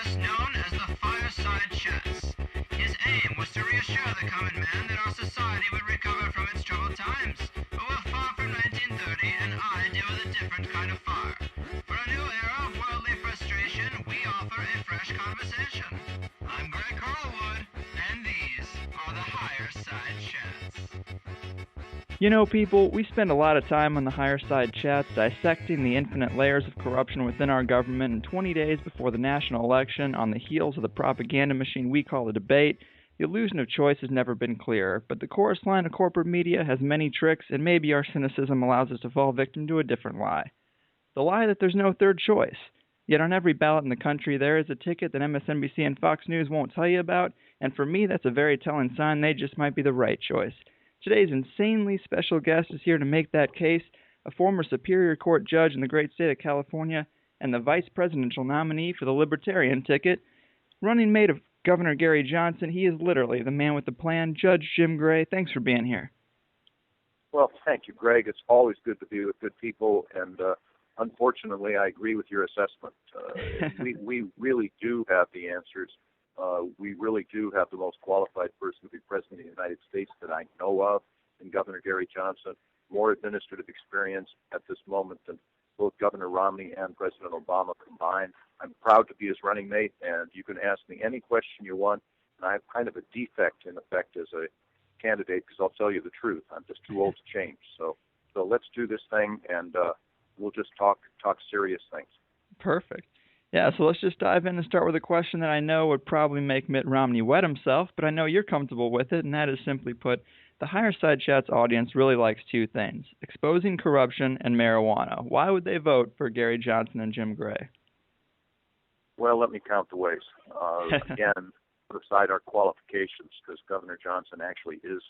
best known as the Fireside Chats. His aim was to reassure the common man that our society would recover from its troubled times. But we're far from 1930, and I deal with a different kind of fire. For a new era of worldly frustration, we offer a fresh conversation. I'm Greg Carlwood, and these are the Higherside Chats. You know, people, we spend a lot of time on the Higherside Chats dissecting the infinite layers of corruption within our government, and 20 days before the national election, on the heels of the propaganda machine we call a debate, the illusion of choice has never been clearer. But the chorus line of corporate media has many tricks, and maybe our cynicism allows us to fall victim to a different lie. The lie that there's no third choice. Yet on every ballot in the country, there is a ticket that MSNBC and Fox News won't tell you about, and for me, that's a very telling sign they just might be the right choice. Today's insanely special guest is here to make that case, a former Superior Court judge in the great state of California and the vice presidential nominee for the Libertarian ticket. Running mate of Governor Gary Johnson, he is literally the man with the plan. Judge Jim Gray, thanks for being here. Well, thank you, Greg. It's always good to be with good people, and unfortunately, I agree with your assessment. We really do have the answers. We really do have the most qualified person to be president of the United States that I know of in Governor Gary Johnson, more administrative experience at this moment than both Governor Romney and President Obama combined. I'm proud to be his running mate, and you can ask me any question you want. And I have kind of a defect, in effect, as a candidate, because I'll tell you the truth. I'm just too old to change. So let's do this thing, and we'll just talk serious things. Perfect. Yeah, so let's just dive in and start with a question that I know would probably make Mitt Romney wet himself, but I know you're comfortable with it, and that is simply put, the Higherside Chats audience really likes two things, exposing corruption and marijuana. Why would they vote for Gary Johnson and Jim Gray? Well, let me count the ways. Again, put aside our qualifications, because Governor Johnson actually is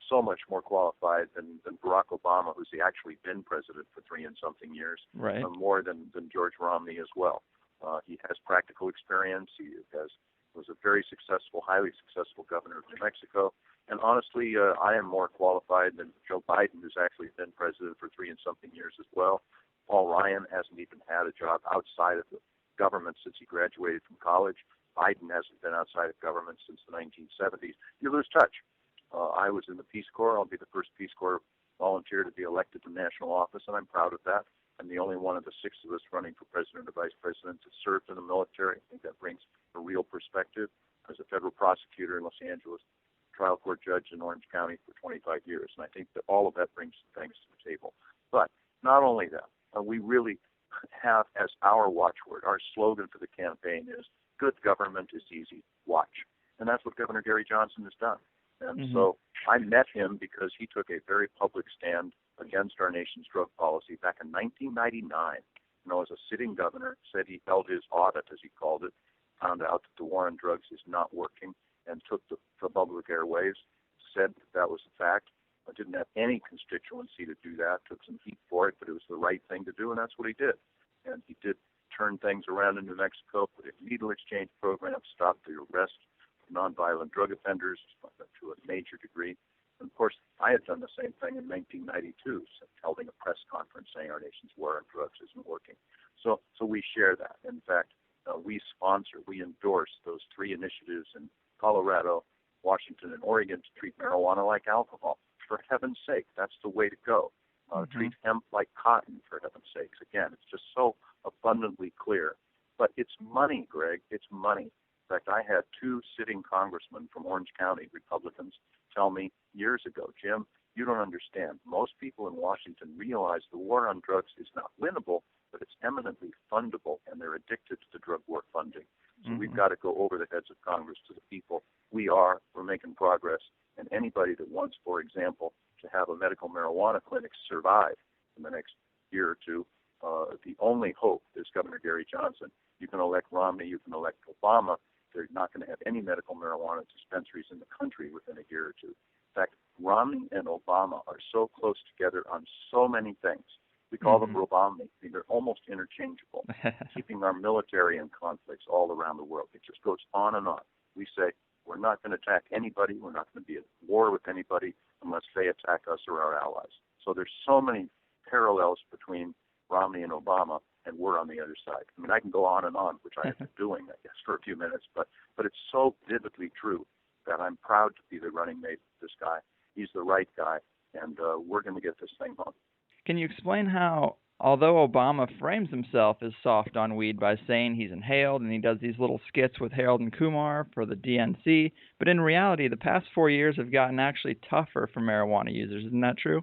so much more qualified than Barack Obama, who's actually been president for 3-and-something years, right. More than George Romney as well. He has practical experience. He was a very successful, highly successful governor of New Mexico. And honestly, I am more qualified than Joe Biden, who's actually been president for 3-and-something years as well. Paul Ryan hasn't even had a job outside of the government since he graduated from college. Biden hasn't been outside of government since the 1970s. You lose touch. I was in the Peace Corps. I'll be the first Peace Corps volunteer to be elected to national office, and I'm proud of that. I'm the only one of the 6 of us running for president or vice president that served in the military. I think that brings a real perspective. I was a federal prosecutor in Los Angeles, trial court judge in Orange County for 25 years, and I think that all of that brings some things to the table. But not only that, we really have as our watchword, our slogan for the campaign is, good government is easy, watch. And that's what Governor Gary Johnson has done. And so I met him because he took a very public stand against our nation's drug policy back in 1999. As a sitting governor, said he held his audit, as he called it, found out that the war on drugs is not working, and took the public airwaves, said that was a fact. I didn't have any constituency to do that, took some heat for it, but it was the right thing to do, and that's what he did. And he did turn things around in New Mexico, put a needle exchange program, stopped the arrest of nonviolent drug offenders to a major degree. And of course, I had done the same thing in 1992, holding a press conference saying our nation's war on drugs isn't working. So we share that. In fact, we endorse those 3 initiatives in Colorado, Washington, and Oregon to treat marijuana like alcohol. For heaven's sake, that's the way to go. Treat hemp like cotton, for heaven's sakes. Again, it's just so abundantly clear. But it's money, Greg. It's money. In fact, I had 2 sitting congressmen from Orange County, Republicans, tell me years ago, Jim, you don't understand. Most people in Washington realize the war on drugs is not winnable, but it's eminently fundable, and they're addicted to the drug war funding. So we've got to go over the heads of Congress to the people. We're making progress, and anybody that wants, for example, to have a medical marijuana clinic survive in the next year or two, the only hope is Governor Gary Johnson. You can elect Romney, you can elect Obama. They're not going to have any medical marijuana dispensaries in the country within a year or two. In fact, Romney and Obama are so close together on so many things. We call them Romney. They're almost interchangeable, keeping our military in conflicts all around the world. It just goes on and on. We say, we're not going to attack anybody. We're not going to be at war with anybody unless they attack us or our allies. So there's so many parallels between Romney and Obama. and we're on the other side. I mean, I can go on and on, which I have been doing, I guess, for a few minutes, but it's so vividly true that I'm proud to be the running mate of this guy. He's the right guy, and we're going to get this thing home. Can you explain how, although Obama frames himself as soft on weed by saying he's inhaled and he does these little skits with Harold and Kumar for the DNC, but in reality, the past 4 years have gotten actually tougher for marijuana users. Isn't that true?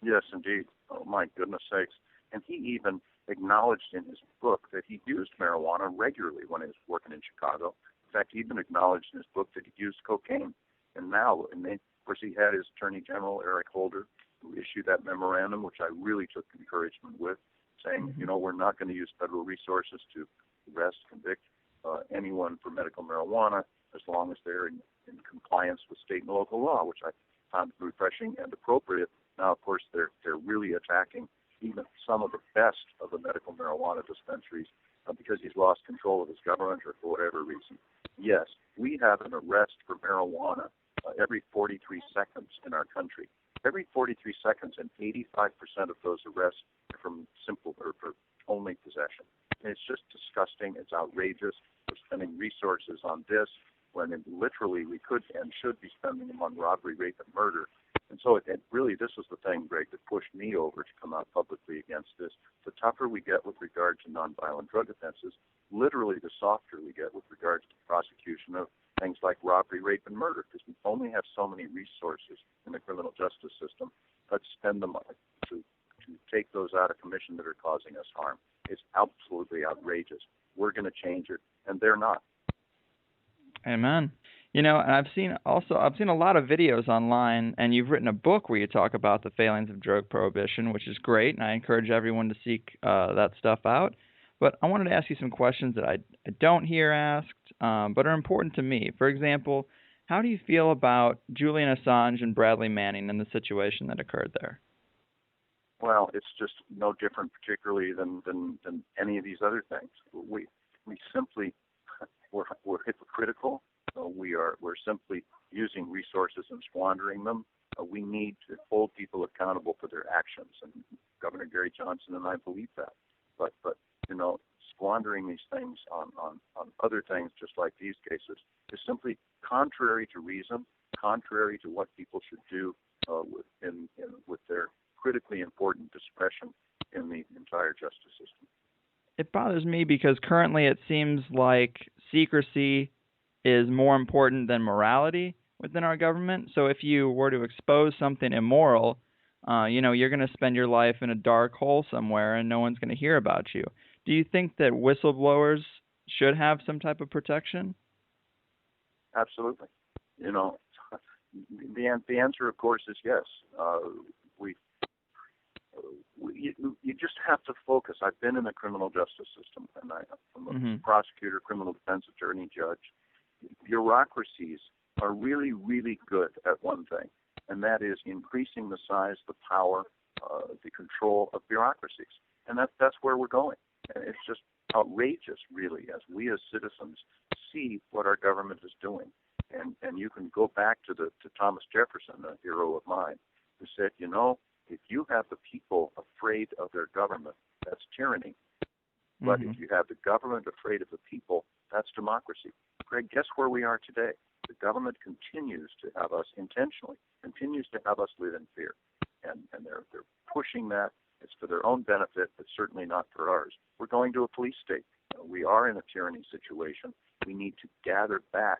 Yes, indeed. Oh, my goodness sakes. And he even acknowledged in his book that he used marijuana regularly when he was working in Chicago. In fact, he even acknowledged in his book that he used cocaine. And now, of course, he had his Attorney General, Eric Holder, who issued that memorandum, which I really took encouragement with, saying, we're not going to use federal resources to arrest, convict anyone for medical marijuana as long as they're in compliance with state and local law, which I found refreshing and appropriate. Now, of course, they're really attacking even some of the best of the medical marijuana dispensaries because he's lost control of his government or for whatever reason. Yes, we have an arrest for marijuana every 43 seconds in our country. Every 43 seconds, and 85% of those arrests are from simple or for only possession. And it's just disgusting. It's outrageous. We're spending resources on this when literally we could and should be spending them on robbery, rape, and murder. And so it really, this is the thing, Greg, that pushed me over to come out publicly against this. The tougher we get with regard to nonviolent drug offenses, literally the softer we get with regards to the prosecution of things like robbery, rape, and murder, because we only have so many resources in the criminal justice system. Let's spend them to take those out of commission that are causing us harm. It's absolutely outrageous. We're going to change it, and they're not. Amen. And I've seen a lot of videos online, and you've written a book where you talk about the failings of drug prohibition, which is great, and I encourage everyone to seek that stuff out. But I wanted to ask you some questions that I don't hear asked, but are important to me. For example, how do you feel about Julian Assange and Bradley Manning and the situation that occurred there? Well, it's just no different, particularly than any of these other things. We simply we're hypocritical. We're simply using resources and squandering them. We need to hold people accountable for their actions, and Governor Gary Johnson and I believe that. But squandering these things on other things, just like these cases, is simply contrary to reason, contrary to what people should do with their critically important discretion in the entire justice system. It bothers me because currently it seems like secrecy is more important than morality within our government. So if you were to expose something immoral, you're going to spend your life in a dark hole somewhere and no one's going to hear about you. Do you think that whistleblowers should have some type of protection? Absolutely. The answer, of course, is yes. You just have to focus. I've been in the criminal justice system, and I'm a prosecutor, criminal defense attorney, judge. Bureaucracies are really, really good at one thing, and that is increasing the size, the power, the control of bureaucracies. And that's where we're going. And it's just outrageous, really, as we as citizens see what our government is doing. And you can go back to Thomas Jefferson, a hero of mine, who said, if you have the people afraid of their government, that's tyranny. But if you have the government afraid of the people, that's democracy. Greg, guess where we are today? The government continues to have us live in fear. And they're pushing that. It's for their own benefit, but certainly not for ours. We're going to a police state. We are in a tyranny situation. We need to gather back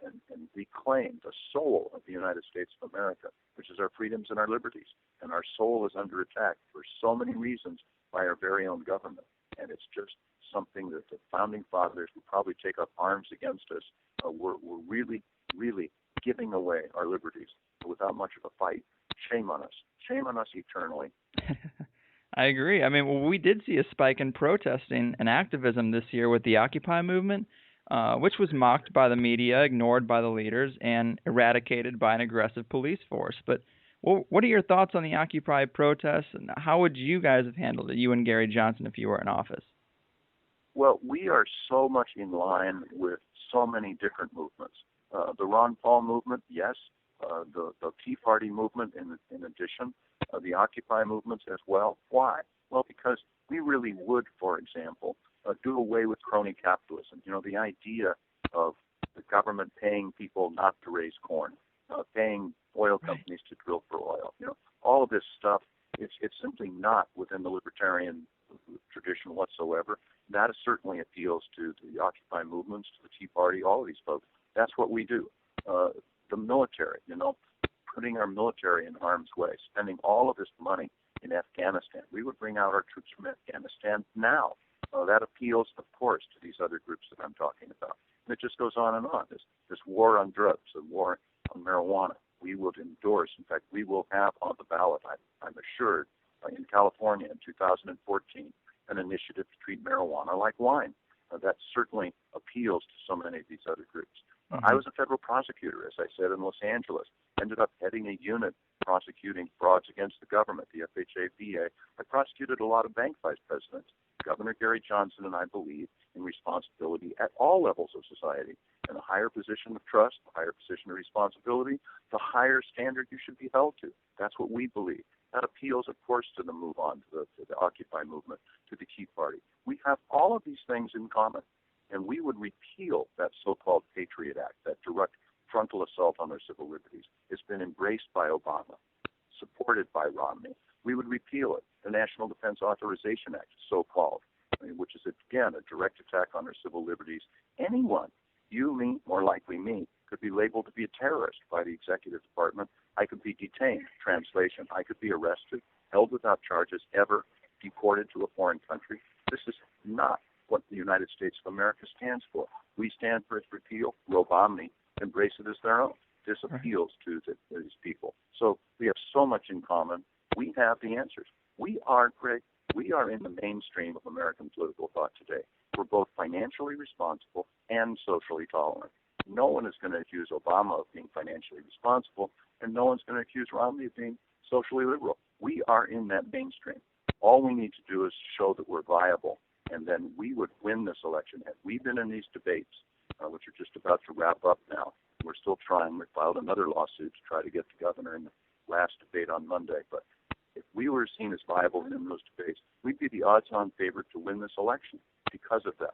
and reclaim the soul of the United States of America, which is our freedoms and our liberties. And our soul is under attack for so many reasons by our very own government. And it's just something that the founding fathers would probably take up arms against us. We're really, really giving away our liberties without much of a fight. Shame on us. Shame on us eternally. I agree. We did see a spike in protesting and activism this year with the Occupy movement, which was mocked by the media, ignored by the leaders, and eradicated by an aggressive police force. But what are your thoughts on the Occupy protests, and how would you guys have handled it, you and Gary Johnson, if you were in office? Well, we are so much in line with so many different movements. The Ron Paul movement, yes. The Tea Party movement, in addition. The Occupy movements as well. Why? Well, because We really would, for example, do away with crony capitalism. You know, the idea of the government paying people not to raise corn, paying oil companies to drill for oil. You know, all of this stuff, it's simply not within the libertarian tradition whatsoever. That certainly appeals to the Occupy movements, to the Tea Party, all of these folks. That's what we do. The military, you know, putting our military in harm's way, spending all of this money in Afghanistan. We would bring out our troops from Afghanistan now. That appeals, of course, to these other groups that I'm talking about. And it just goes on and on. This war on drugs, the war on marijuana, we would endorse. In fact, we will have on the ballot, I'm assured, in California in 2014, an initiative to treat marijuana like wine. That certainly appeals to so many of these other groups. I was a federal prosecutor, as I said, in Los Angeles. Ended up heading a unit prosecuting frauds against the government, the FHA-VA. I prosecuted a lot of bank vice presidents. Governor Gary Johnson and I believe in responsibility at all levels of society. And the higher position of trust, the higher position of responsibility, the higher standard you should be held to. That's what we believe. That appeals, of course, to the move on, to the Occupy movement, to the Tea Party. We have all of these things in common. And we would repeal that so-called Patriot Act, that direct frontal assault on our civil liberties. It's been embraced by Obama, supported by Romney. We would repeal it. The National Defense Authorization Act, so-called, which is, again, a direct attack on our civil liberties. Anyone, you, me, more likely me, could be labeled to be a terrorist by the executive department. I could be detained, translation. I could be arrested, held without charges, ever deported to a foreign country. This is not what the United States of America stands for. We stand for its repeal. Romney embrace it as their own. This appeals to these people. So we have so much in common. We have the answers. We are, Greg, we are in the mainstream of American political thought today. We're both financially responsible and socially tolerant. No one is going to accuse Obama of being financially responsible, and no one's going to accuse Romney of being socially liberal. We are in that mainstream. All we need to do is show that we're viable, and then we would win this election. And we've been in these debates, which are just about to wrap up now. We're still trying. We filed another lawsuit to try to get the governor in the last debate on Monday. But if we were seen as viable in those debates, we'd be the odds-on favorite to win this election because of that.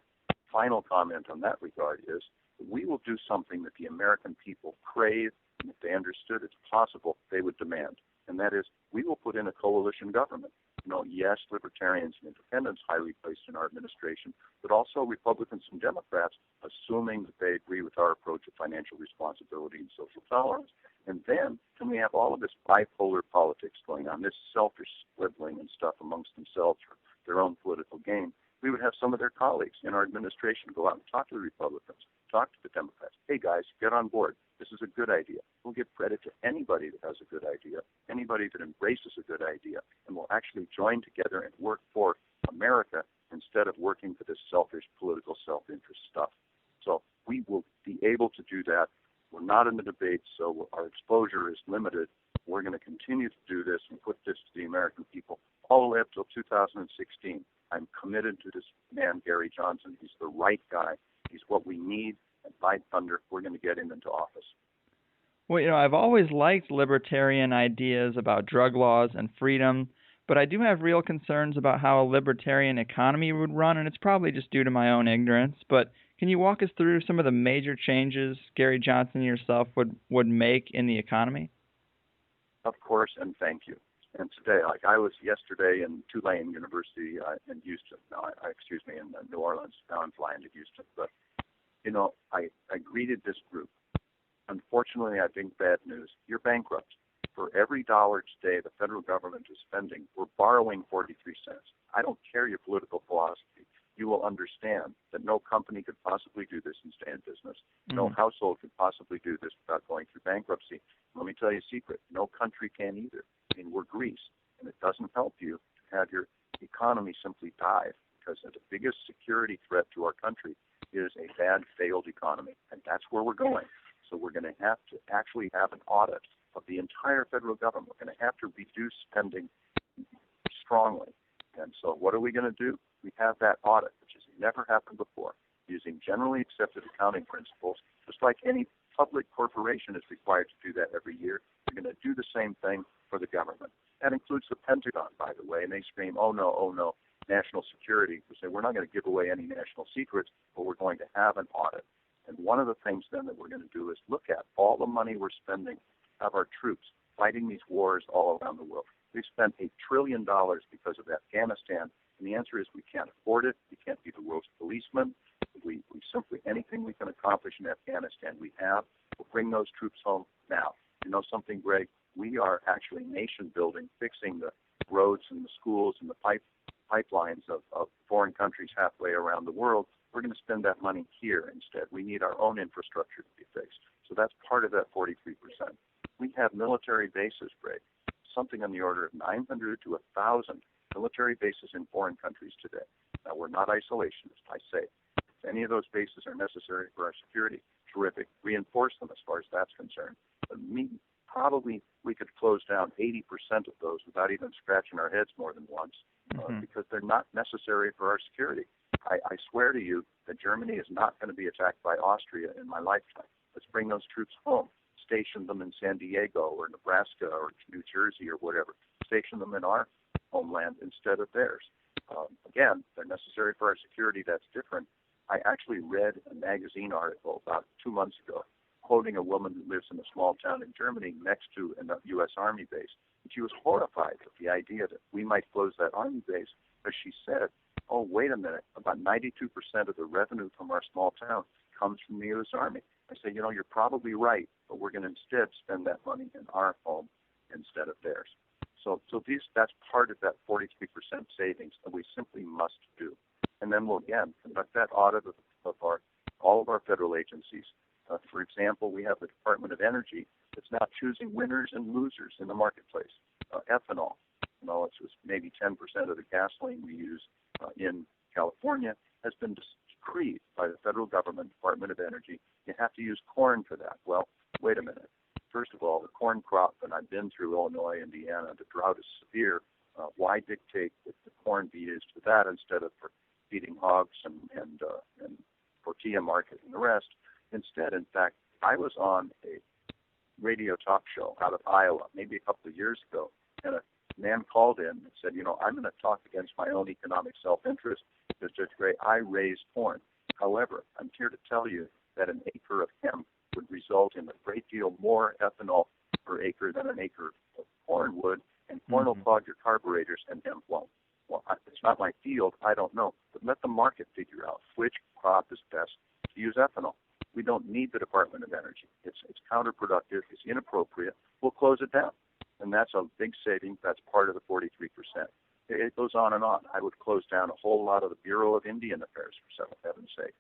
Final comment on that regard is that we will do something that the American people crave, and if they understood it's possible, they would demand. And that is, we will put in a coalition government. You know, yes, libertarians and independents highly placed in our administration, but also Republicans and Democrats, assuming that they agree with our approach of financial responsibility and social tolerance. And then we have all of this bipolar politics going on, this selfish squibbling and stuff amongst themselves for their own political gain. We would have some of their colleagues in our administration go out and talk to the Republicans, talk to the Democrats. Hey, guys, get on board. This is a good idea. We'll give credit to anybody that has a good idea, anybody that embraces a good idea, and will actually join together and work for America instead of working for this selfish political self-interest stuff. So we will be able to do that. We're not in the debate, so our exposure is limited. We're going to continue to do this and put this to the American people all the way up till 2016. I'm committed to this man, Gary Johnson. He's the right guy. He's what we need. And by thunder, we're going to get him into office. Well, you know, I've always liked libertarian ideas about drug laws and freedom, but I do have real concerns about how a libertarian economy would run, and it's probably just due to my own ignorance. But can you walk us through some of the major changes Gary Johnson and yourself would make in the economy? Of course, and thank you. And today, like I was yesterday in Tulane University in Houston, in New Orleans. Now I'm flying to Houston. But, you know, I greeted this group. Unfortunately, I think bad news. You're bankrupt. For every dollar today the federal government is spending, we're borrowing 43 cents. I don't care your political philosophy. You will understand that no company could possibly do this and stay in business. No household could possibly do this without going through bankruptcy. Let me tell you a secret. No country can either. I mean, we're Greece, and it doesn't help you to have your economy simply dive, because the biggest security threat to our country is a bad, failed economy, and that's where we're going. So we're going to have to actually have an audit of the entire federal government. We're going to have to reduce spending strongly. And so what are we going to do? We have that audit, which has never happened before, using generally accepted accounting principles, just like any public corporation is required to do that every year. We're going to do the same thing for the government. That includes the Pentagon, by the way, and they scream, oh no, national security. We say we're not going to give away any national secrets, but we're going to have an audit. And one of the things then that we're going to do is look at all the money we're spending of our troops fighting these wars all around the world. We've spent $1 trillion because of Afghanistan, and the answer is we can't afford it. We can't be the world's policeman. We simply, anything we can accomplish in Afghanistan, we have. We'll bring those troops home now. You know something, Greg? We are actually nation building, fixing the roads and the schools and the pipelines of foreign countries halfway around the world. We're going to spend that money here instead. We need our own infrastructure to be fixed. So that's part of that 43%. We have military bases, Greg, something on the order of 900 to 1,000 military bases in foreign countries today. Now, we're not isolationists, I say. If any of those bases are necessary for our security, terrific. Reinforce them as far as that's concerned. But probably we could close down 80% of those without even scratching our heads more than once because they're not necessary for our security. I swear to you that Germany is not going to be attacked by Austria in my lifetime. Let's bring those troops home. Station them in San Diego or Nebraska or New Jersey or whatever. Station them in our homeland instead of theirs. Again, they're necessary for our security. That's different. I actually read a magazine article about 2 months ago quoting a woman who lives in a small town in Germany next to a U.S. Army base. And she was horrified at the idea that we might close that Army base. But she said, oh, wait a minute, about 92% of the revenue from our small town comes from the U.S. Army. I say, you're probably right, but we're going to instead spend that money in our home instead of theirs. So that's part of that 43% savings that we simply must do. And then we'll, again, conduct that audit of all of our federal agencies. For example, we have the Department of Energy that's now choosing winners and losers in the marketplace. Ethanol, it's just maybe 10% of the gasoline we use in California has been decreed by the federal government, Department of Energy. You have to use corn for that. Well, wait a minute. First of all, the corn crop, and I've been through Illinois, Indiana, the drought is severe. Why dictate that the corn be used for that instead of for feeding hogs and tortilla market and the rest? Instead, in fact, I was on a radio talk show out of Iowa maybe a couple of years ago, and a man called in and said, I'm going to talk against my own economic self-interest because, Judge Gray, I raise corn. However, I'm here to tell you that an acre of hemp would result in a great deal more ethanol per acre than an acre of corn would, and corn will clog your carburetors and hemp won't. Well, it's not my field. I don't know. But let the market figure out which crop is best to use ethanol. We don't need the Department of Energy. It's counterproductive. It's inappropriate. We'll close it down. And that's a big saving. That's part of the 43%. It goes on and on. I would close down a whole lot of the Bureau of Indian Affairs, for heaven's sake.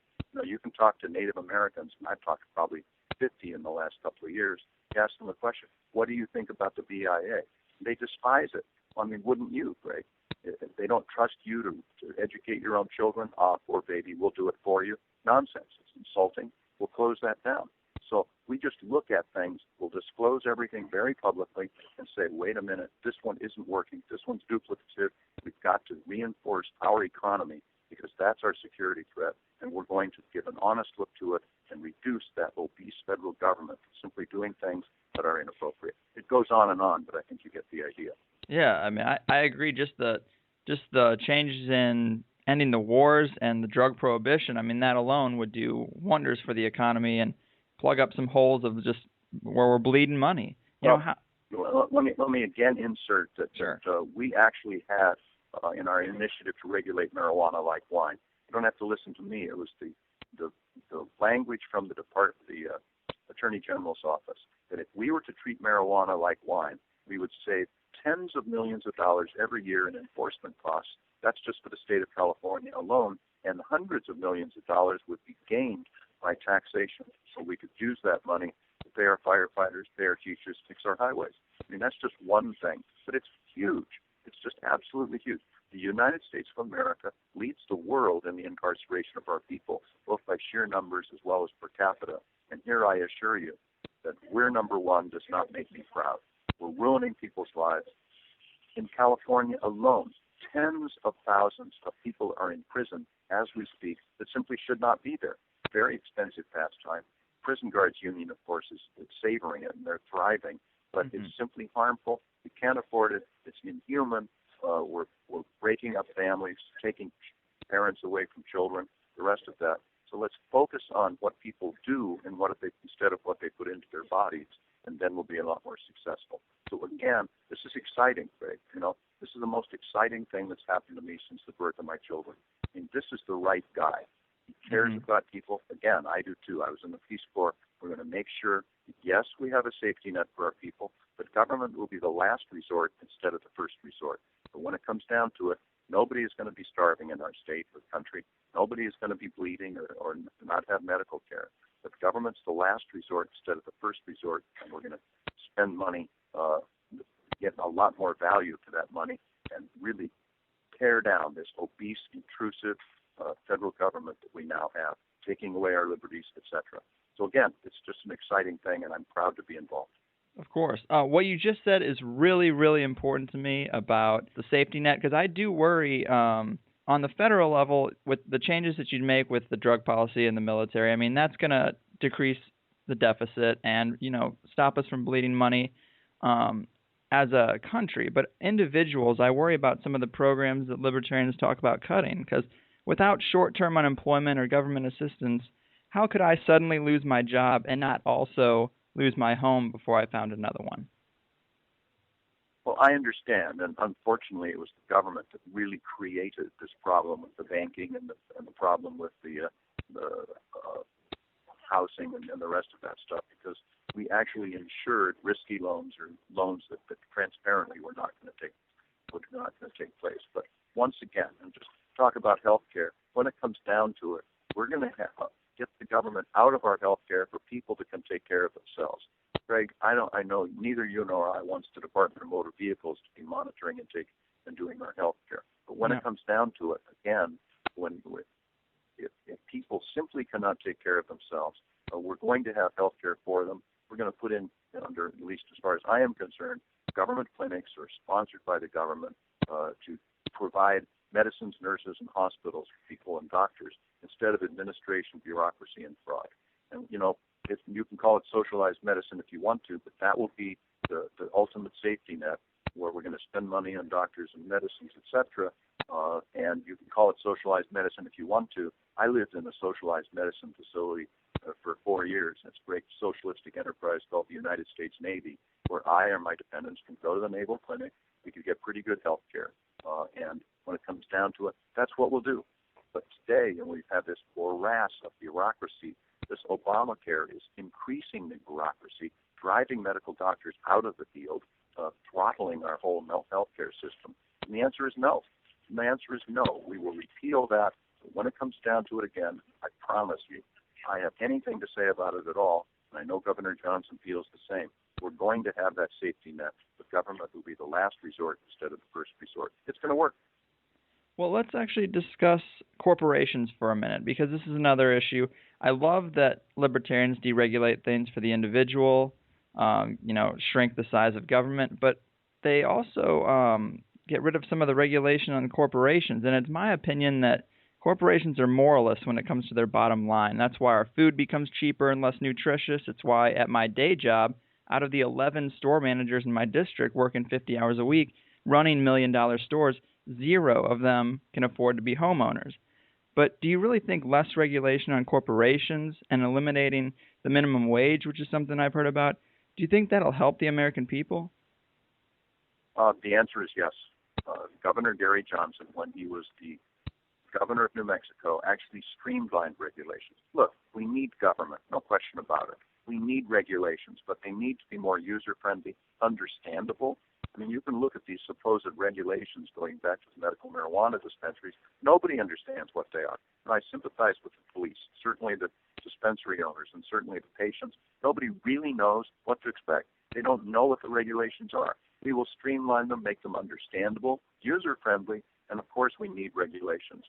You can talk to Native Americans, and I've talked to probably 50 in the last couple of years. You ask them a question, what do you think about the BIA? They despise it. Wouldn't you, Greg? If they don't trust you to educate your own children, poor baby, we'll do it for you. Nonsense. It's insulting. We'll close that down. So we just look at things, we'll disclose everything very publicly and say, wait a minute, this one isn't working, this one's duplicative. We've got to reinforce our economy because that's our security threat, and we're going to give an honest look to it and reduce that obese federal government simply doing things that are inappropriate. It goes on, but I think you get the idea. Yeah, I agree. Just the changes in ending the wars and the drug prohibition, that alone would do wonders for the economy and plug up some holes of just where we're bleeding money. Let me again insert that, sure. We actually had in our initiative to regulate marijuana like wine. You don't have to listen to me. It was the language from the Attorney General's office that if we were to treat marijuana like wine, we would save tens of millions of dollars every year in enforcement costs. That's just for the state of California alone, and hundreds of millions of dollars would be gained by taxation. So we could use that money to pay our firefighters, pay our teachers, fix our highways. That's just one thing, but it's huge. It's just absolutely huge. The United States of America leads the world in the incarceration of our people, both by sheer numbers as well as per capita. And here I assure you that we're number one does not make me proud. We're ruining people's lives. In California alone, tens of thousands of people are in prison as we speak that simply should not be there. Very expensive pastime. Prison Guards Union, of course, is savoring it, and they're thriving. But it's simply harmful. We can't afford it. It's inhuman. We're breaking up families, taking parents away from children, the rest of that. So let's focus on what people do and instead of what they put into their bodies, and then we'll be a lot more successful. So again, this is exciting, Greg. This is the most exciting thing that's happened to me since the birth of my children. I mean, this is the right guy. He cares about people. Again, I do too. I was in the Peace Corps. We're going to make sure, yes, we have a safety net for our people, but government will be the last resort instead of the first resort. But when it comes down to it, nobody is going to be starving in our state or country. Nobody is going to be bleeding or not have medical care. But government's the last resort instead of the first resort, and we're going to spend money, get a lot more value to that money, and really tear down this obese, intrusive federal government that we now have, taking away our liberties, etc. So again, it's just an exciting thing, and I'm proud to be involved. Of course. What you just said is really, really important to me about the safety net, because I do worry on the federal level with the changes that you'd make with the drug policy and the military. I mean, that's going to decrease the deficit and, stop us from bleeding money as a country. But individuals, I worry about some of the programs that libertarians talk about cutting, because without short-term unemployment or government assistance, how could I suddenly lose my job and not also lose my home before I found another one? Well, I understand, and unfortunately, it was the government that really created this problem with the banking and the problem with the housing and the rest of that stuff, because we actually insured risky loans or loans that transparently were not going to take place. But once again, and just talk about health care, when it comes down to it, we're going to get the government out of our health care for people that can take care of themselves. Greg, I know neither you nor I wants the Department of Motor Vehicles to be monitoring and doing our health care. But when it comes down to it, again, if people simply cannot take care of themselves, we're going to have health care for them. We're going to put in, under, at least as far as I am concerned, government clinics or sponsored by the government to provide medicines, nurses, and hospitals for people and doctors instead of administration, bureaucracy, and fraud. And, if you can call it socialized medicine if you want to, but that will be the ultimate safety net where we're going to spend money on doctors and medicines, etc. And you can call it socialized medicine if you want to. I lived in a socialized medicine facility for 4 years. It's a great socialistic enterprise called the United States Navy, where I or my dependents can go to the naval clinic. We could get pretty good health care. And when it comes down to it, that's what we'll do. But today, and we've had this morass of bureaucracy, this Obamacare is increasing the bureaucracy, driving medical doctors out of the field, throttling our whole health care system. And the answer is no. And the answer is no. We will repeal that. But when it comes down to it again, I promise you, I have anything to say about it at all, and I know Governor Johnson feels the same. We're going to have that safety net. The government will be the last resort instead of the first resort. It's going to work. Well, let's actually discuss corporations for a minute, because this is another issue. I love that libertarians deregulate things for the individual, shrink the size of government, but they also get rid of some of the regulation on corporations. And it's my opinion that corporations are moralists when it comes to their bottom line. That's why our food becomes cheaper and less nutritious. It's why at my day job, out of the 11 store managers in my district working 50 hours a week, running $1 million stores, 0 of them can afford to be homeowners. But do you really think less regulation on corporations and eliminating the minimum wage, which is something I've heard about, do you think that'll help the American people? The answer is yes. Governor Gary Johnson, when he was the governor of New Mexico, actually streamlined regulations. Look, we need government, no question about it. We need regulations, but they need to be more user-friendly, understandable. I mean, you can look at these supposed regulations going back to the medical marijuana dispensaries. Nobody understands what they are. And I sympathize with the police, certainly the dispensary owners, and certainly the patients. Nobody really knows what to expect. They don't know what the regulations are. We will streamline them, make them understandable, user-friendly, and of course we need regulations.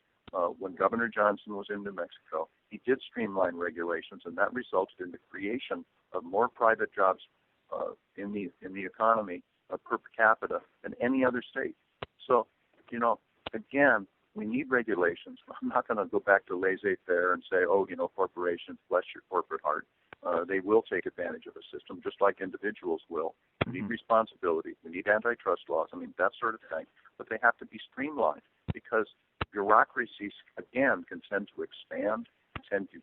When Governor Johnson was in New Mexico, he did streamline regulations, and that resulted in the creation of more private jobs in the economy per capita than any other state. So, again, we need regulations. I'm not going to go back to laissez-faire and say, corporations, bless your corporate heart. They will take advantage of the system, just like individuals will. We need responsibility. We need antitrust laws. I mean, that sort of thing. but they have to be streamlined because bureaucracies, again, can tend to expand, tend to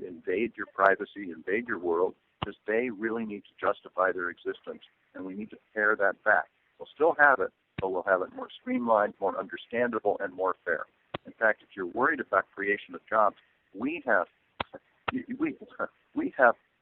invade your privacy, invade your world, because they really need to justify their existence, and we need to pare that back. We'll still have it, but we'll have it more streamlined, more understandable, and more fair. In fact, if you're worried about creation of jobs, we have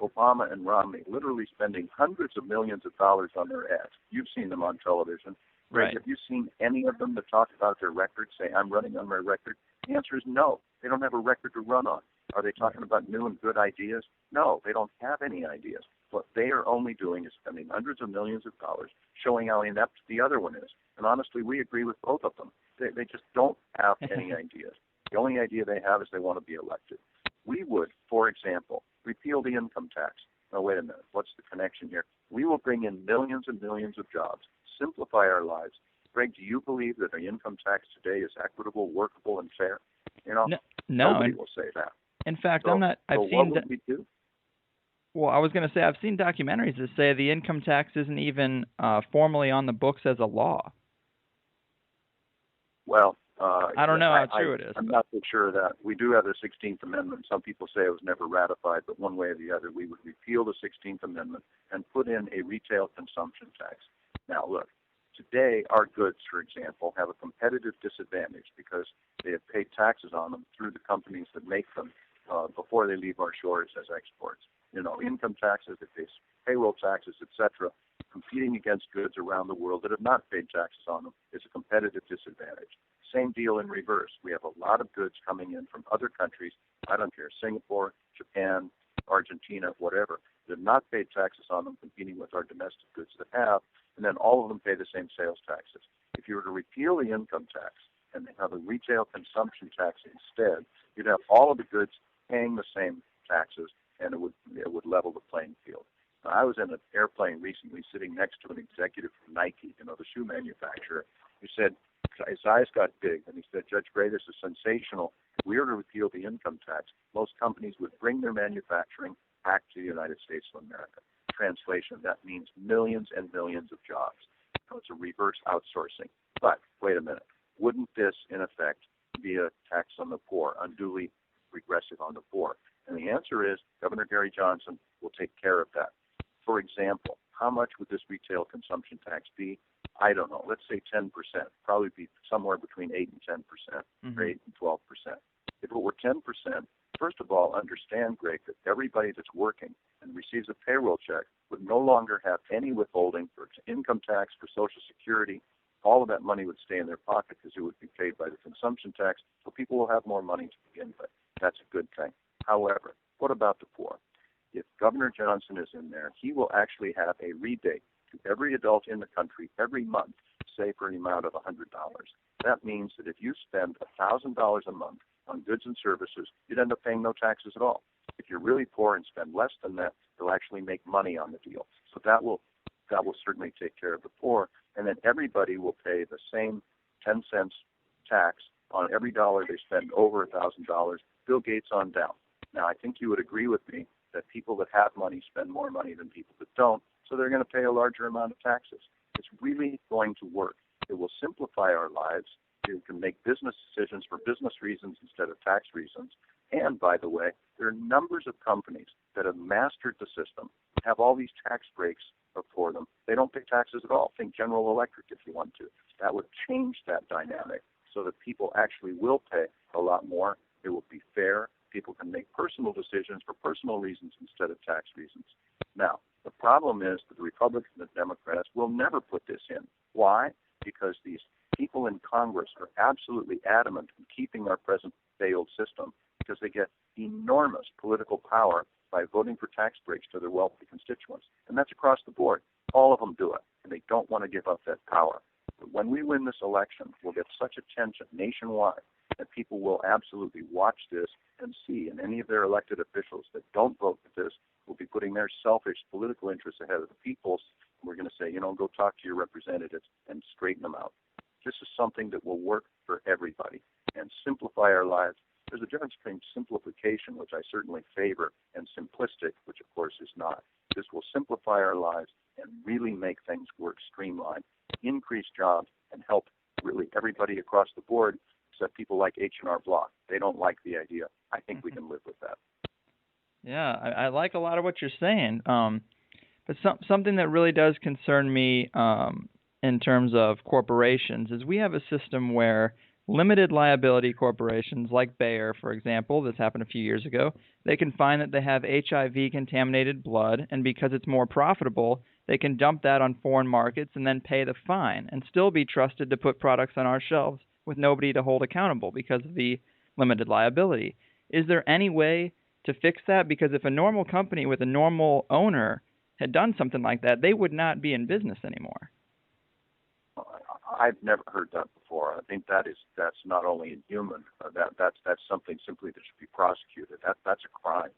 Obama and Romney literally spending hundreds of millions of dollars on their ads. You've seen them on television. Right. Have you seen any of them that talk about their record, say, I'm running on my record? The answer is no. They don't have a record to run on. Are they talking about new and good ideas? No, they don't have any ideas. What they are only doing is spending hundreds of millions of dollars showing how inept the other one is. And honestly, we agree with both of them. They just don't have any ideas. The only idea they have is they want to be elected. We would, for example, repeal the income tax. Now, wait a minute. What's the connection here? We will bring in millions and millions of jobs, simplify our lives. Greg, do you believe that the income tax today is equitable, workable, and fair? No. Nobody will say that. In fact, so, I'm not. What would we do? Well, I was going to say I've seen documentaries that say the income tax isn't even formally on the books as a law. Well, I don't know how true it is. I'm not so sure of that. We do have the 16th Amendment. Some people say it was never ratified, but one way or the other, we would repeal the 16th Amendment and put in a retail consumption tax. Now, look, today our goods, for example, have a competitive disadvantage because they have paid taxes on them through the companies that make them before they leave our shores as exports. You know, income taxes, they pay payroll taxes, etc. Competing against goods around the world that have not paid taxes on them is a competitive disadvantage. Same deal in reverse. We have a lot of goods coming in from other countries, I don't care, Singapore, Japan, Argentina, whatever, that have not paid taxes on them, competing with our domestic goods that have, and then all of them pay the same sales taxes. If you were to repeal the income tax and have a retail consumption tax instead, you'd have all of the goods paying the same taxes, and it would level the playing field. Now, I was in an airplane recently sitting next to an executive from Nike, the shoe manufacturer, who said, his eyes got big, and he said, Judge Gray, this is sensational. If we were to repeal the income tax, most companies would bring their manufacturing back to the United States of America. Translation, that means millions and millions of jobs. So it's a reverse outsourcing. But wait a minute. Wouldn't this, in effect, be a tax on the poor, unduly regressive on the poor? And the answer is Governor Gary Johnson will take care of that. For example, how much would this retail consumption tax be? I don't know. Let's say 10%. Probably be somewhere between 8 and 10%, or 8 and 12%. If it were 10%, first of all, understand, Greg, that everybody that's working and receives a payroll check would no longer have any withholding for income tax, for Social Security. All of that money would stay in their pocket because it would be paid by the consumption tax, so people will have more money to begin with. That's a good thing. However, what about the poor? If Governor Johnson is in there, he will actually have a rebate to every adult in the country every month, say for an amount of $100. That means that if you spend $1,000 a month on goods and services, you'd end up paying no taxes at all. If you're really poor and spend less than that, you'll actually make money on the deal. So that will certainly take care of the poor, and then everybody will pay the same 10 cents tax on every dollar they spend over $1,000, Bill Gates on down. Now, I think you would agree with me that people that have money spend more money than people that don't, so they're going to pay a larger amount of taxes. It's really going to work. It will simplify our lives. You can make business decisions for business reasons instead of tax reasons. And, by the way, there are numbers of companies that have mastered the system, have all these tax breaks for them. They don't pay taxes at all. Think General Electric if you want to. That would change that dynamic so that people actually will pay a lot more. It will be fair. People can make personal decisions for personal reasons instead of tax reasons. Now, the problem is that the Republicans and the Democrats will never put this in. Why? Because these people in Congress are absolutely adamant in keeping our present failed system because they get enormous political power by voting for tax breaks to their wealthy constituents. And that's across the board. All of them do it, and they don't want to give up that power. But when we win this election, we'll get such attention nationwide that people will absolutely watch this and see, and any of their elected officials that don't vote for this will be putting their selfish political interests ahead of the people's. We're going to say, go talk to your representatives and straighten them out. This is something that will work for everybody and simplify our lives. There's a difference between simplification, which I certainly favor, and simplistic, which of course is not. This will simplify our lives and really make things work streamlined, increase jobs, and help I like a lot of what you're saying. But something that really does concern me in terms of corporations is we have a system where limited liability corporations like Bayer, for example, this happened a few years ago, they can find that they have HIV-contaminated blood, and because it's more profitable, they can dump that on foreign markets and then pay the fine and still be trusted to put products on our shelves with nobody to hold accountable because of the limited liability. Is there any way to fix that? Because if a normal company with a normal owner had done something like that, they would not be in business anymore. I've never heard that before. I think that's not only inhuman. That's something simply that should be prosecuted. That's a crime.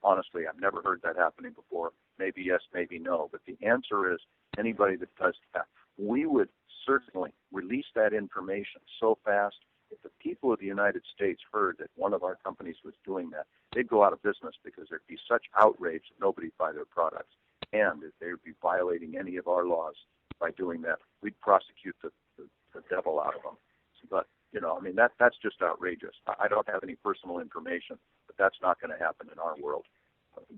Honestly, I've never heard that happening before. Maybe yes, maybe no. But the answer is anybody that does that. We would certainly release that information so fast. If the people of the United States heard that one of our companies was doing that, they'd go out of business because there'd be such outrage that nobody'd buy their products. And if they would be violating any of our laws by doing that, we'd prosecute the devil out of them. But, that's just outrageous. I don't have any personal information, but that's not going to happen in our world.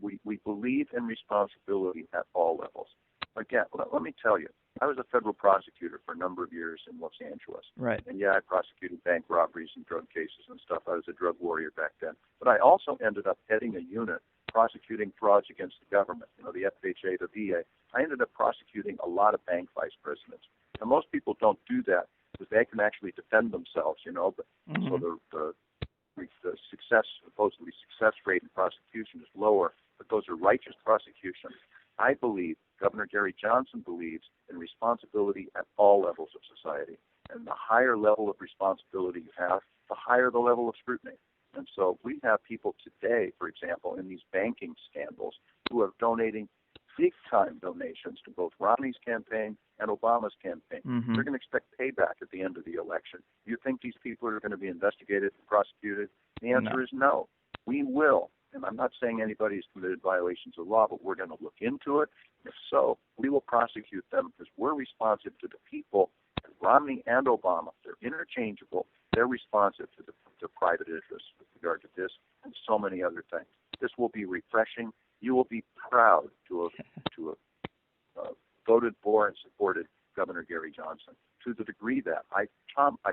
We believe in responsibility at all levels. Again, let me tell you, I was a federal prosecutor for a number of years in Los Angeles. Right. And yeah, I prosecuted bank robberies and drug cases and stuff. I was a drug warrior back then. But I also ended up heading a unit prosecuting frauds against the government, the FHA, the VA. I ended up prosecuting a lot of bank vice presidents. Now, most people don't do that because they can actually defend themselves, but so the supposedly success rate in prosecution is lower, but those are righteous prosecutions. I believe, Governor Gary Johnson believes in responsibility at all levels of society. And the higher level of responsibility you have, the higher the level of scrutiny. And so we have people today, for example, in these banking scandals who are donating big-time donations to both Romney's campaign and Obama's campaign. Mm-hmm. They're going to expect payback at the end of the election. You think these people are going to be investigated and prosecuted? The answer is no. We will. And I'm not saying anybody's committed violations of law, but we're going to look into it. If so, we will prosecute them because we're responsive to the people. And Romney and Obama, they're interchangeable. They're responsive to private interests with regard to this and so many other things. This will be refreshing. You will be proud to have voted for and supported Governor Gary Johnson to the degree that I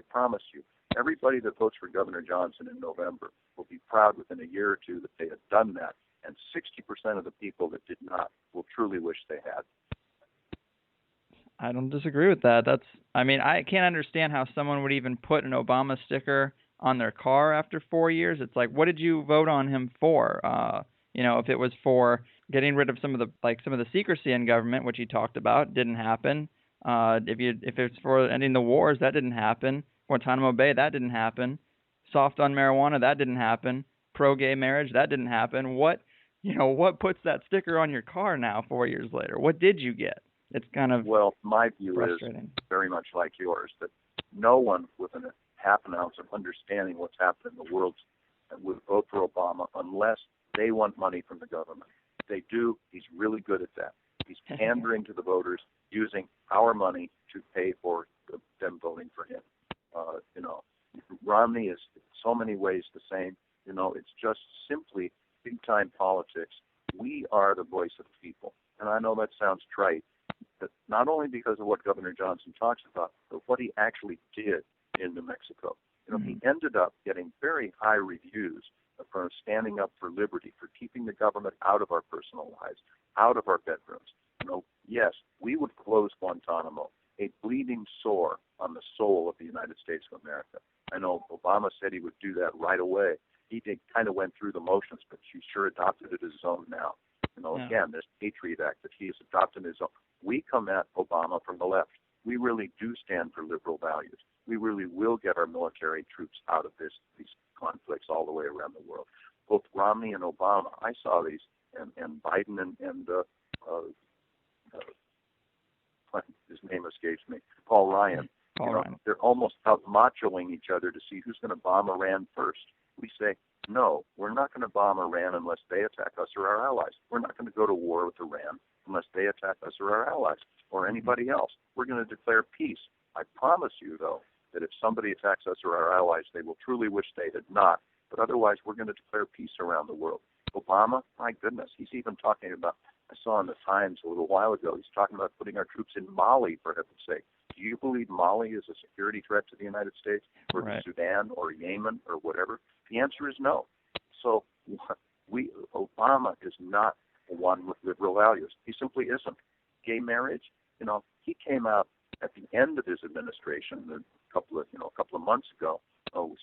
promise you, everybody that votes for Governor Johnson in November will be proud within a year or two that they have done that, and 60% of the people that did not will truly wish they had. I don't disagree with that. I can't understand how someone would even put an Obama sticker on their car after 4 years. It's like, what did you vote on him for? If it was for getting rid of some of the secrecy in government, which he talked about, didn't happen. If it's for ending the wars, that didn't happen. Guantanamo Bay, that didn't happen. Soft on marijuana, that didn't happen. Pro-gay marriage, that didn't happen. What puts that sticker on your car now 4 years later? What did you get? It's kind of my view is very much like yours, that no one with a half an ounce of understanding what's happening in the world would vote for Obama unless they want money from the government. If they do, he's really good at that. He's pandering to the voters using our money to pay for them voting for him. Romney is in so many ways the same. It's just simply big-time politics. We are the voice of the people. And I know that sounds trite, but not only because of what Governor Johnson talks about, but what he actually did in New Mexico. He ended up getting very high reviews for standing up for liberty, for keeping the government out of our personal lives, out of our bedrooms. Yes, we would close Guantanamo, a bleeding sore on the soul of the United States of America. I know Obama said he would do that right away. He kind of went through the motions, but he sure adopted it as his own now. Again, this Patriot Act that he has adopted as his own. We come at Obama from the left. We really do stand for liberal values. We really will get our military troops out of these conflicts all the way around the world. Both Romney and Obama, I saw these, and Biden and his name escapes me, Paul Ryan. Ryan. They're almost out machoing each other to see who's going to bomb Iran first. We say, no, we're not going to bomb Iran unless they attack us or our allies. We're not going to go to war with Iran unless they attack us or our allies or anybody else. We're going to declare peace. I promise you, though, that if somebody attacks us or our allies, they will truly wish they had not. But otherwise, we're going to declare peace around the world. Obama, my goodness, he's even talking about, I saw in the Times a little while ago, he's talking about putting our troops in Mali, for heaven's sake. Do you believe Mali is a security threat to the United States, or Right. Sudan, or Yemen, or whatever? The answer is no. So Obama is not one with liberal values. He simply isn't. Gay marriage, he came out at the end of his administration, a couple of months ago,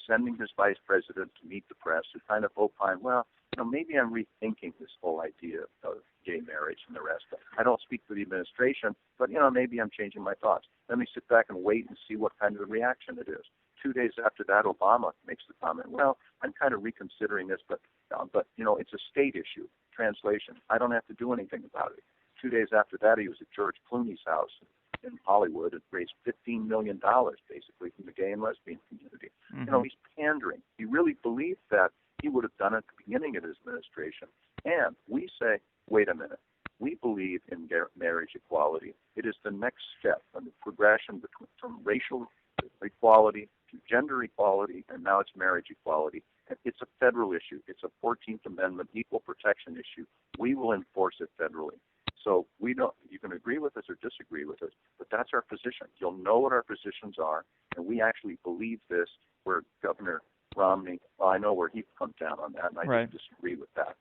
sending his vice president to meet the press, who kind of opined, well, maybe I'm rethinking this whole idea of gay marriage and the rest. I don't speak for the administration, but maybe I'm changing my thoughts. Let me sit back and wait and see what kind of a reaction it is. 2 days after that, Obama makes the comment, well, I'm kind of reconsidering this, but it's a state issue. Translation, I don't have to do anything about it. 2 days after that, he was at George Clooney's house in Hollywood and raised $15 million, basically, from the gay and lesbian community. Mm-hmm. He's pandering. He really believed that. He would have done it at the beginning of his administration. And we say, wait a minute. We believe in marriage equality. It is the next step in the progression from racial equality to gender equality, and now it's marriage equality. And it's a federal issue. It's a 14th Amendment equal protection issue. We will enforce it federally. So you can agree with us or disagree with us, but that's our position. You'll know what our positions are, and we actually believe this, where Governor Romney, I know where he comes down on that, and I Right. disagree with that.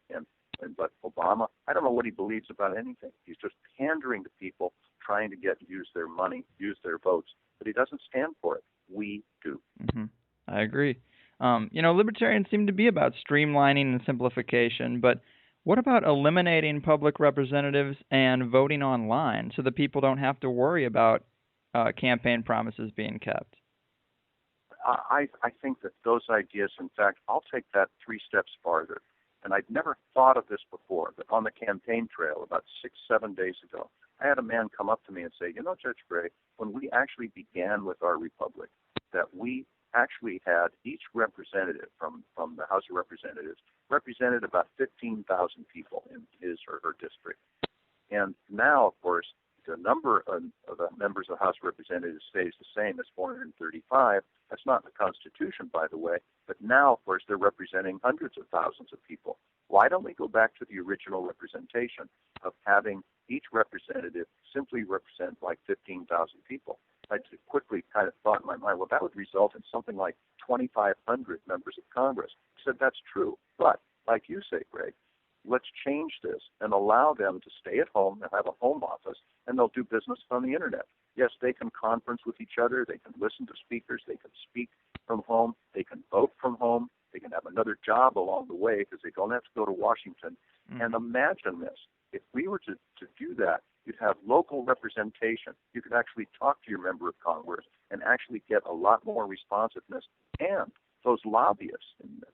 But Obama, I don't know what he believes about anything. He's just pandering to people, trying to use their money, use their votes, but he doesn't stand for it. We do. Mm-hmm. I agree. Libertarians seem to be about streamlining and simplification, but what about eliminating public representatives and voting online so that people don't have to worry about campaign promises being kept? I think that those ideas, in fact, I'll take that 3 steps farther. And I'd never thought of this before, but on the campaign trail about 6-7 days ago, I had a man come up to me and say, Judge Gray, when we actually began with our republic, that we actually had each representative from the House of Representatives represented about 15,000 people in his or her district. And now, of course, the number of the members of the House of Representatives stays the same as 435. That's not in the Constitution, by the way. But now, of course, they're representing hundreds of thousands of people. Why don't we go back to the original representation of having each representative simply represent like 15,000 people? I just quickly kind of thought in my mind, well, that would result in something like 2,500 members of Congress. I said, that's true. But, like you say, Greg, let's change this and allow them to stay at home and have a home office, and they'll do business on the Internet. Yes, they can conference with each other. They can listen to speakers. They can speak from home. They can vote from home. They can have another job along the way because they don't have to go to Washington. Mm-hmm. And imagine this. If we were to do that, you'd have local representation. You could actually talk to your member of Congress and actually get a lot more responsiveness. And those lobbyists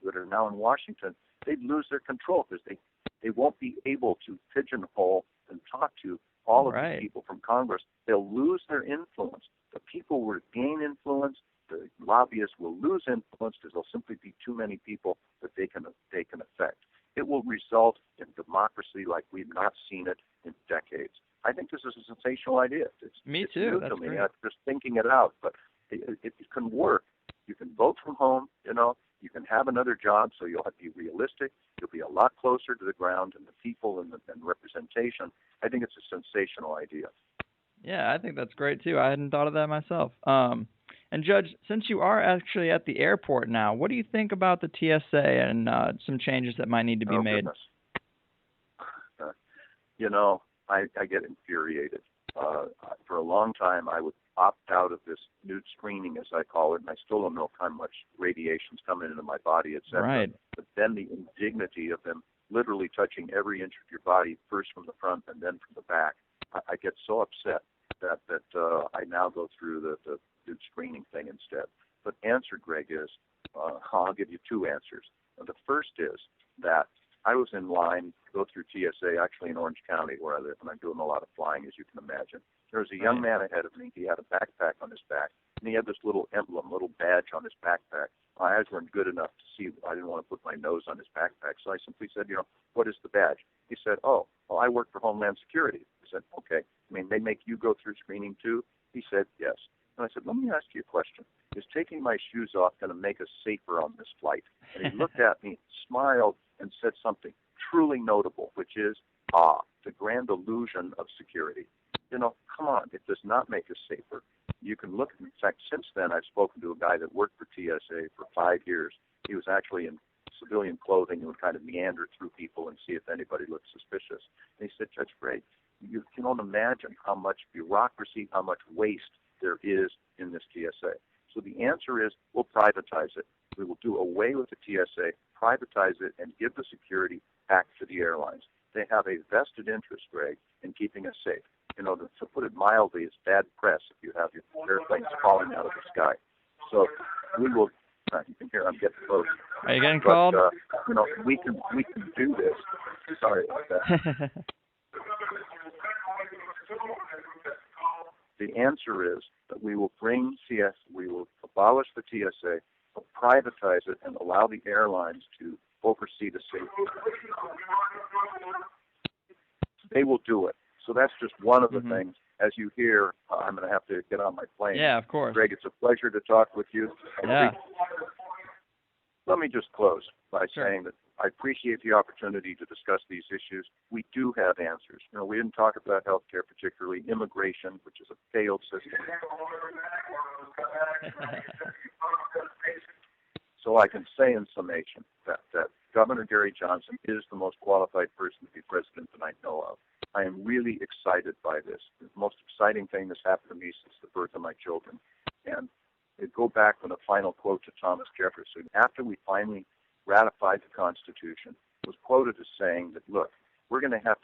that are now in Washington, they'd lose their control because they won't be able to pigeonhole and talk to all of Right. the people from Congress. They'll lose their influence. The people will gain influence. The lobbyists will lose influence because there'll simply be too many people that they can affect. It will result in democracy like we've not seen it in decades. I think this is a sensational idea. Me it's too. New That's to me. great. I'm just thinking it out, but it can work. You can vote from home. You can have another job, so you'll have to be realistic. You'll be a lot closer to the ground and the people and representation. I think it's a sensational idea. Yeah, I think that's great too. I hadn't thought of that myself. And Judge, since you are actually at the airport now, what do you think about the TSA and some changes that might need to be made? Goodness. I get infuriated. For a long time, I would opt out of this nude screening, as I call it, and I still don't know how much radiation's coming into my body, etc. Right. But then the indignity of them literally touching every inch of your body, first from the front and then from the back, I get so upset that I now go through the nude screening thing instead. But answer, Greg, is I'll give you 2 answers. The first is that I was in line to go through TSA, actually in Orange County, where I live, and I'm doing a lot of flying, as you can imagine. There was a young man ahead of me. He had a backpack on his back, and he had this little emblem, little badge on his backpack. My eyes weren't good enough to see. I didn't want to put my nose on his backpack, so I simply said, what is the badge? He said, I work for Homeland Security. I said, okay. They make you go through screening too? He said, yes. And I said, let me ask you a question. Is taking my shoes off going to make us safer on this flight? And he looked at me, smiled, and said something truly notable, which is, the grand illusion of security. Come on, it does not make us safer. You can look, in fact, since then, I've spoken to a guy that worked for TSA for 5 years. He was actually in civilian clothing and would kind of meander through people and see if anybody looked suspicious. And he said, Judge Gray, you cannot imagine how much bureaucracy, how much waste there is in this TSA. So the answer is, we'll privatize it. We will do away with the TSA, privatize it, and give the security back to the airlines. They have a vested interest, Greg, in keeping us safe. To put it mildly, it's bad press if you have your airplanes falling out of the sky. So we will. You can hear I'm getting close. Are you getting called? We can do this. Sorry about that. The answer is that we will we will abolish the TSA, privatize it, and allow the airlines to oversee the safety. They will do it. So that's just one of the things. As you hear, I'm going to have to get on my plane. Yeah, of course. Greg, it's a pleasure to talk with you. Yeah. Let me just close by saying that I appreciate the opportunity to discuss these issues. We do have answers. We didn't talk about health care, particularly immigration, which is a failed system. So I can say in summation that Governor Gary Johnson is the most qualified person to be president that I know of. I am really excited by this. The most exciting thing that's happened to me since the birth of my children. And go back with a final quote to Thomas Jefferson. After we finally ratified the Constitution, was quoted as saying that, look, we're going to have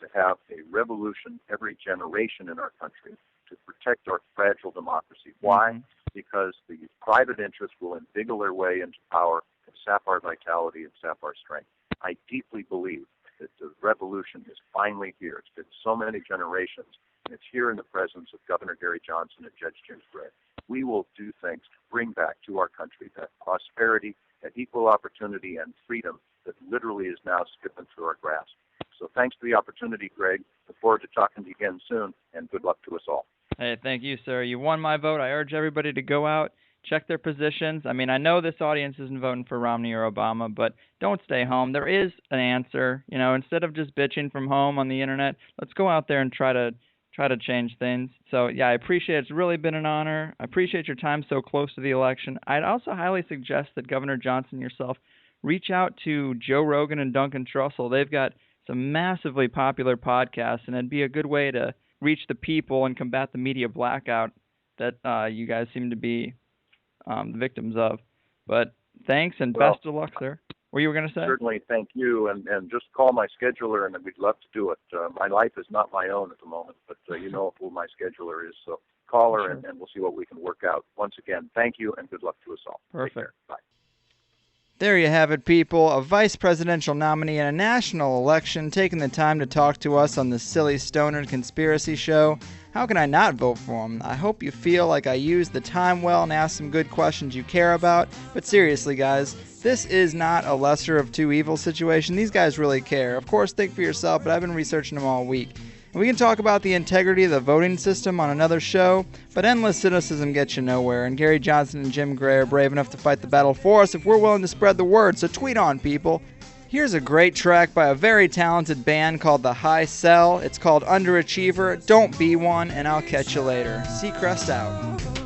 a revolution every generation in our country to protect our fragile democracy. Why? Because the private interests will inveigle their way into power and sap our vitality and sap our strength. I deeply believe that the revolution is finally here. It's been so many generations, and it's here in the presence of Governor Gary Johnson and Judge Jim Gray. We will do things to bring back to our country that prosperity, that equal opportunity, and freedom that literally is now slipping through our grasp. So thanks for the opportunity, Greg. Look forward to talking to you again soon, and good luck to us all. Hey, thank you, sir. You won my vote. I urge everybody to go out, check their positions. I mean, I know this audience isn't voting for Romney or Obama, but don't stay home. There is an answer. Instead of just bitching from home on the internet, let's go out there and try to change things. So, yeah, I appreciate it. It's really been an honor. I appreciate your time so close to the election. I'd also highly suggest that Governor Johnson yourself reach out to Joe Rogan and Duncan Trussell. They've got some massively popular podcasts, and it'd be a good way to reach the people and combat the media blackout that you guys seem to be victims of. But thanks and best of luck, sir. What you were going to say? Certainly, thank you, and just call my scheduler, and we'd love to do it. My life is not my own at the moment, but you know who my scheduler is, so call her, and we'll see what we can work out. Once again, thank you, and good luck to us all. Perfect. Take care. Bye. There you have it, people. A vice presidential nominee in a national election taking the time to talk to us on this silly stoner conspiracy show. How can I not vote for him? I hope you feel like I used the time well and asked some good questions you care about. But seriously, guys, this is not a lesser of two evils situation. These guys really care. Of course, think for yourself, but I've been researching them all week. And we can talk about the integrity of the voting system on another show, but endless cynicism gets you nowhere, and Gary Johnson and Jim Gray are brave enough to fight the battle for us if we're willing to spread the word, so tweet on, people. Here's a great track by a very talented band called the High Cell. It's called Underachiever. Don't be one, and I'll catch you later. Seacrest out.